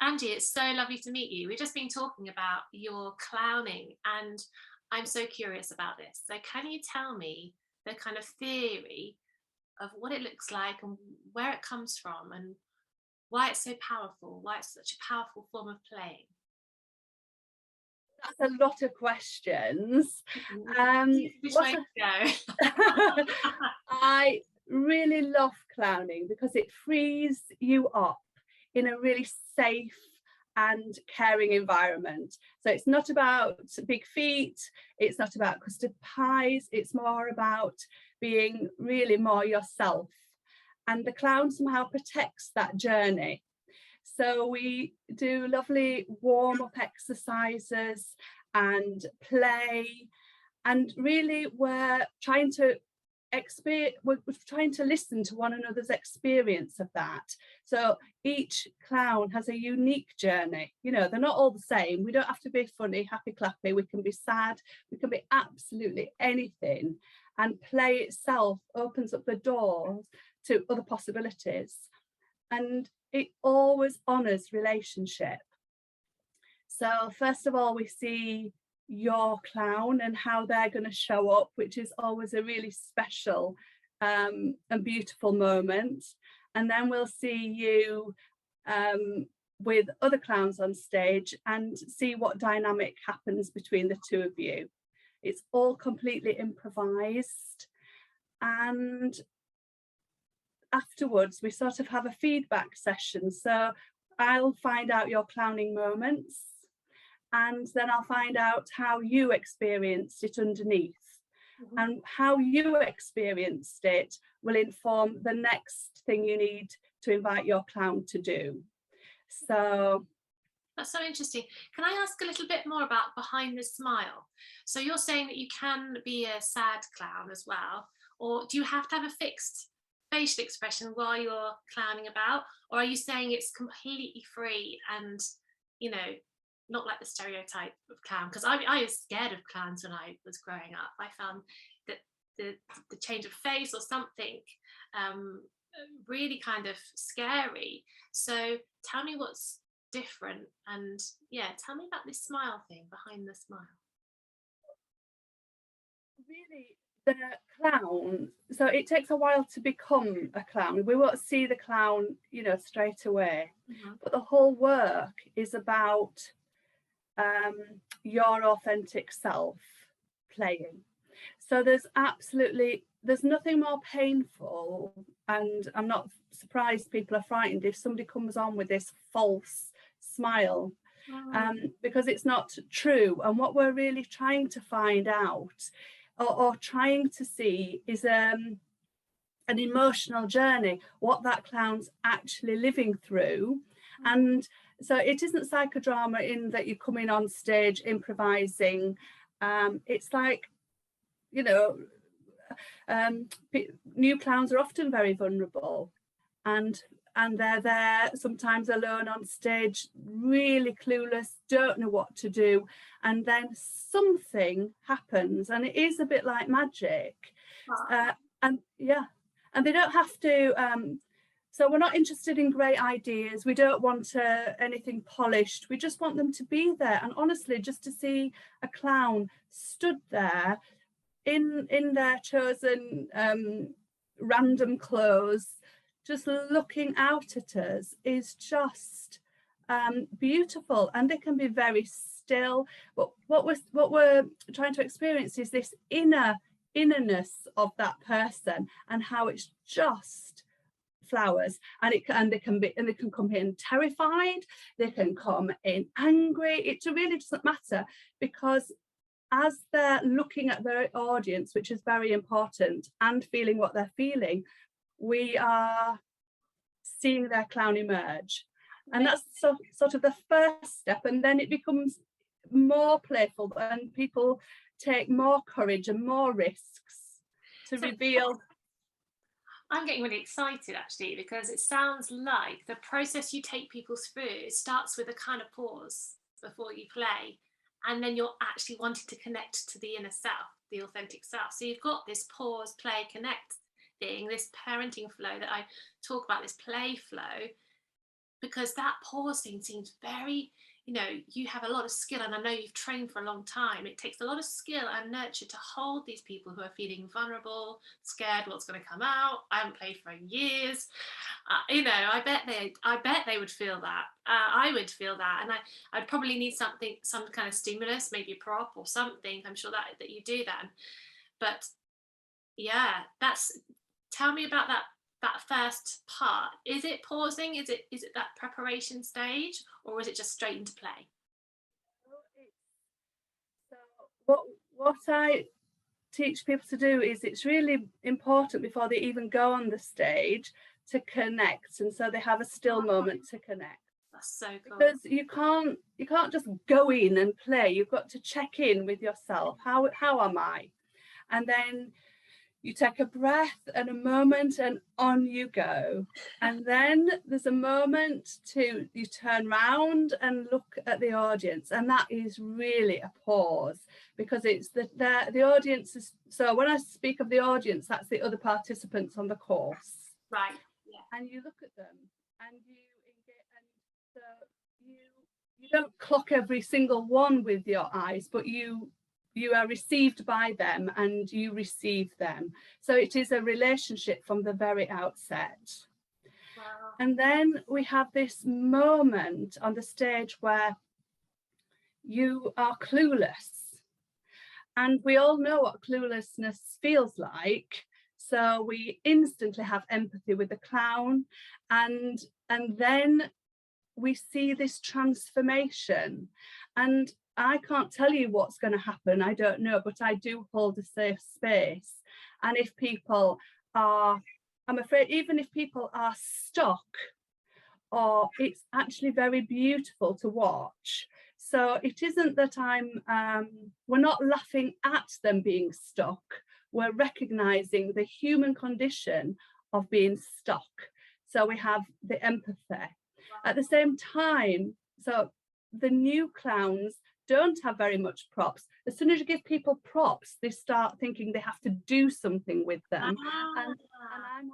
Angie, it's so lovely to meet you. We've just been talking about your clowning, and I'm so curious about this. So, can you tell me the kind of theory of what it looks like and where it comes from and why it's so powerful, why it's such a powerful form of playing? That's a lot of questions. Which What way to go? I really love clowning because it frees you up in a really safe and caring environment. So it's not about big feet, it's not about custard pies, it's more about being really more yourself. And the clown somehow protects that journey. So we do lovely warm up exercises and play, and really we're trying to listen to one another's experience of that. So each clown has a unique journey. You know, they're not all the same. We don't have to be funny, happy, clappy. We can be sad. We can be absolutely anything. And play itself opens up the doors to other possibilities. And it always honours relationship. So first of all, we see your clown and how they're going to show up, which is always a really special and beautiful moment. And then we'll see you with other clowns on stage and see what dynamic happens between the two of you. It's all completely improvised. And afterwards, we sort of have a feedback session. So I'll find out your clowning moments, and then I'll find out how you experienced it underneath. Mhm. And how you experienced it will inform the next thing you need to invite your clown to do. So, That's so interesting. Can I ask a little bit more about behind the smile? So, you're saying that you can be a sad clown as well, or do you have to have a fixed facial expression while you're clowning about, or are you saying it's completely free and, you know, not like the stereotype of clown? Because I was scared of clowns when I was growing up. I found that the the change of face or something um, really kind of scary. So tell me what's different, and yeah, tell me about this smile thing behind the smile. really, the clown, so it takes a while to become a clown. We won't see the clown, straight away. Mhm. But the whole work is about your authentic self playing. So there's nothing more painful, and I'm not surprised people are frightened if somebody comes on with this false smile, Mm. because it's not true. And what we're really trying to find out, or trying to see, is an emotional journey, what that clown's actually living through. And so it isn't psychodrama in that you're coming on stage improvising. It's like, you know, um, new clowns are often very vulnerable, and they're there sometimes alone on stage, really clueless, don't know what to do, and then something happens, and it is a bit like magic. Ah. uh, and yeah, and they don't have to. So we're not interested in great ideas. We don't want anything polished. We just want them to be there. And honestly, just to see a clown stood there in their chosen random clothes, just looking out at us, is just beautiful. And they can be very still. But what we're trying to experience is this innerness of that person, and how it's just flowers. And they can come in terrified, they can come in angry. It really doesn't matter, because as they're looking at their audience, which is very important, and feeling what they're feeling, we are seeing their clown emerge. And that's sort of the first step. And then it becomes more playful, and people take more courage and more risks to So reveal. I'm getting really excited actually, because it sounds like the process you take people through, it starts with a kind of pause before you play, and then you're actually wanting to connect to the inner self, the authentic self. So you've got this pause, play, connect thing, this parenting flow that I talk about, this play flow. because that pause thing seems very, you have a lot of skill, and I know you've trained for a long time. It takes a lot of skill and nurture to hold these people who are feeling vulnerable, scared what's going to come out. I haven't played for years. I bet they would feel that. I would feel that, and I'd probably need some kind of stimulus, maybe a prop or something. I'm sure that you do that. But yeah, tell me about that first part. Is it pausing? Is it that preparation stage, or is it just straight into play? So what I teach people to do is, it's really important before they even go on the stage to connect, and so they have a still moment to connect. That's so cool. Because you can't just go in and play. You've got to check in with yourself. How am I? And then you take a breath and a moment, and on you go. And then there's a moment you turn round and look at the audience, and that is really a pause, because it's the audience is, so when I speak of the audience, that's the other participants on the course. Right. Yeah. And you look at them, and so you don't clock every single one with your eyes, but you are received by them and you receive them. So it is a relationship from the very outset. Wow. And then we have this moment on the stage where you are clueless. And we all know what cluelessness feels like. So we instantly have empathy with the clown. And then we see this transformation. And I can't tell you what's going to happen. I don't know, but I do hold a safe space. And if people are, I'm afraid, even if people are stuck, or it's actually very beautiful to watch. So it isn't that we're not laughing at them being stuck. We're recognizing the human condition of being stuck. So we have the empathy. At the same time, so the new clowns don't have very much props. As soon as you give people props, they start thinking they have to do something with them. And I want them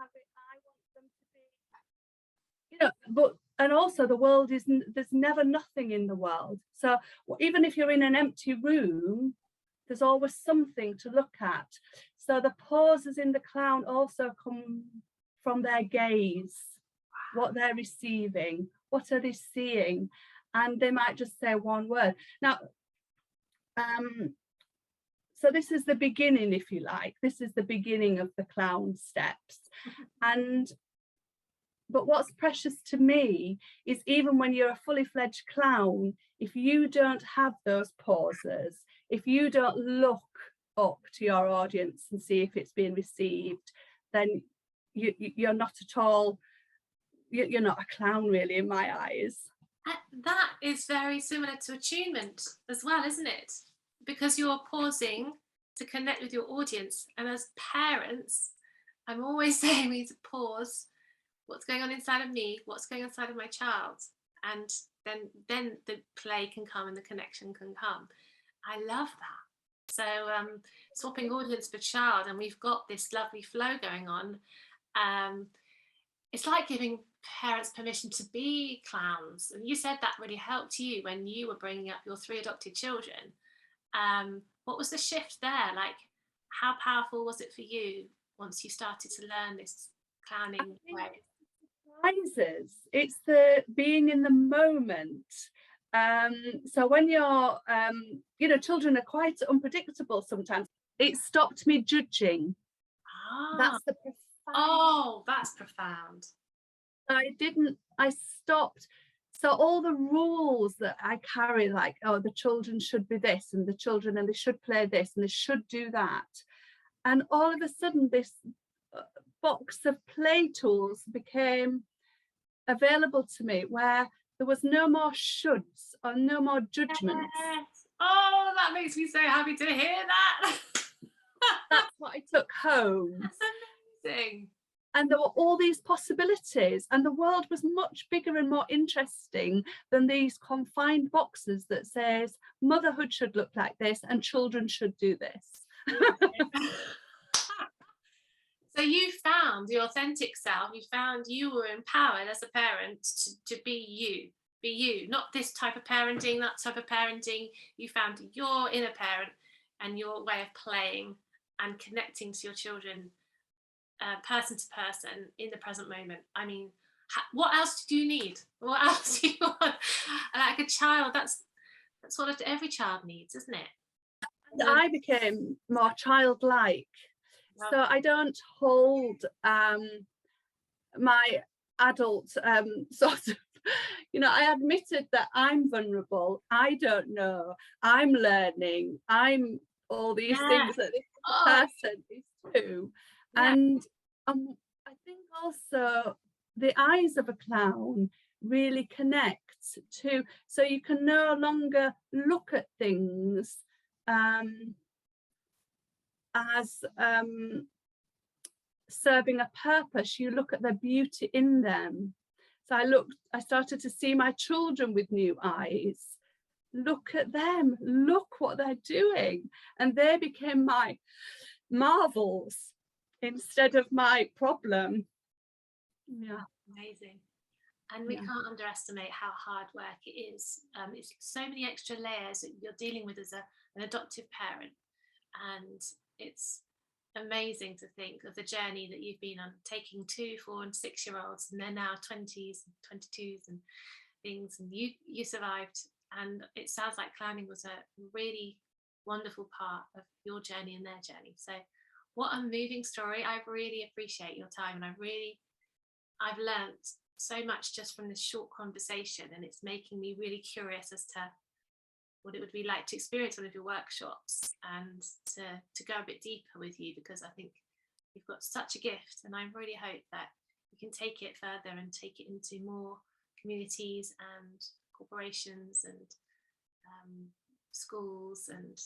to be, and also the world there's never nothing in the world. So even if you're in an empty room, there's always something to look at. So the pauses in the clown also come from their gaze, what they're receiving, what are they seeing, and they might just say one word. Now, so this is the beginning, if you like. This is the beginning of the clown steps. But what's precious to me is, even when you're a fully fledged clown, if you don't have those pauses, if you don't look up to your audience and see if it's being received, then you're not at all, you're not a clown, really, in my eyes. That is very similar to attunement as well, isn't it? Because you're pausing to connect with your audience. And as parents, I'm always saying we need to pause. What's going on inside of me? What's going on inside of my child? And then the play can come and the connection can come. I love that. So swapping audience for child, and we've got this lovely flow going on. It's like giving parents permission to be clowns. And you said that really helped you when you were bringing up your 3 adopted children. What was the shift there? Like, how powerful was it for you once you started to learn this clowning way? Surprises. It's the being in the moment. So when you're, children are quite unpredictable sometimes. It stopped me judging. That's the profound. Oh, that's profound. I stopped. So all the rules that I carry, like, oh, the children should be this, and the children, and they should play this, and they should do that. And all of a sudden, this box of play tools became available to me, where there was no more shoulds or no more judgments. Yes. Oh, that makes me so happy to hear that. That's what I took home. That's amazing. And there were all these possibilities, and the world was much bigger and more interesting than these confined boxes that says motherhood should look like this and children should do this. So you found the authentic self, you found you were empowered as a parent to be you, not this type of parenting, that type of parenting. You found your inner parent and your way of playing and connecting to your children, person to person in the present moment. I mean, what else do you need? What else do you want? Like a child, that's what every child needs, isn't it? And I became more childlike. So I don't hold my adult sort of, I admitted that I'm vulnerable, I don't know, I'm learning, I'm all these things that this person is too. And I think also the eyes of a clown really connect to, so you can no longer look at things as serving a purpose. You look at the beauty in them. So I started to see my children with new eyes. Look at them, look what they're doing. And they became my marvels instead of my problem. Yeah. Amazing. And we can't underestimate how hard work it is. It's so many extra layers that you're dealing with as an adoptive parent. And it's amazing to think of the journey that you've been on, taking 2, 4 and 6 year olds, and they're now 20s and 22s and things, and you survived. And it sounds like clowning was a really wonderful part of your journey and their journey. So what a moving story. I really appreciate your time, and I've learned so much just from this short conversation, and it's making me really curious as to what it would be like to experience one of your workshops and to go a bit deeper with you, because I think you've got such a gift, and I really hope that you can take it further and take it into more communities and corporations and schools and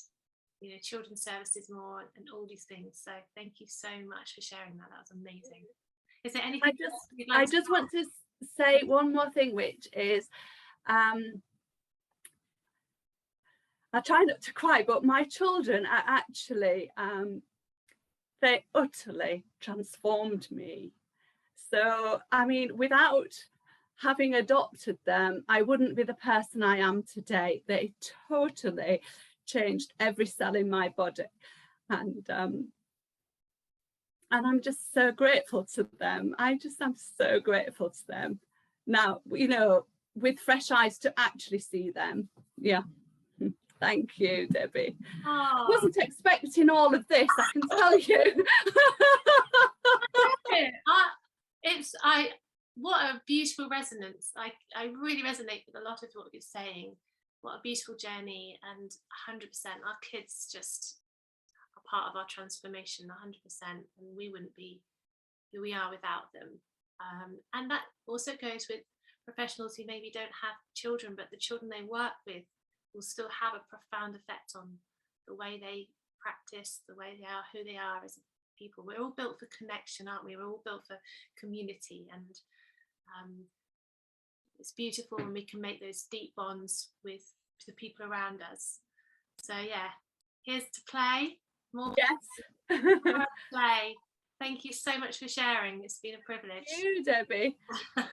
children's services more, and all these things. So thank you so much for sharing that. That was amazing. Is there anything I just want to say one more thing, which is I try not to cry, but my children are actually they utterly transformed me. So I mean, without having adopted them, I wouldn't be the person I am today. They totally changed every cell in my body, and I'm just so grateful to them. I'm so grateful to them now, with fresh eyes to actually see them. Yeah. Thank you, Debbie. I wasn't expecting all of this, I can tell you. What a beautiful resonance. I really resonate with a lot of what you're saying. What a beautiful journey, and 100%. Our kids just are part of our transformation, 100%, and we wouldn't be who we are without them. And that also goes with professionals who maybe don't have children, but the children they work with will still have a profound effect on the way they practice, the way they are, who they are as people. We're all built for connection, aren't we? We're all built for community, and it's beautiful when we can make those deep bonds with the people around us. So yeah, here's to play. More play. Thank you so much for sharing. It's been a privilege. Thank you, Debbie.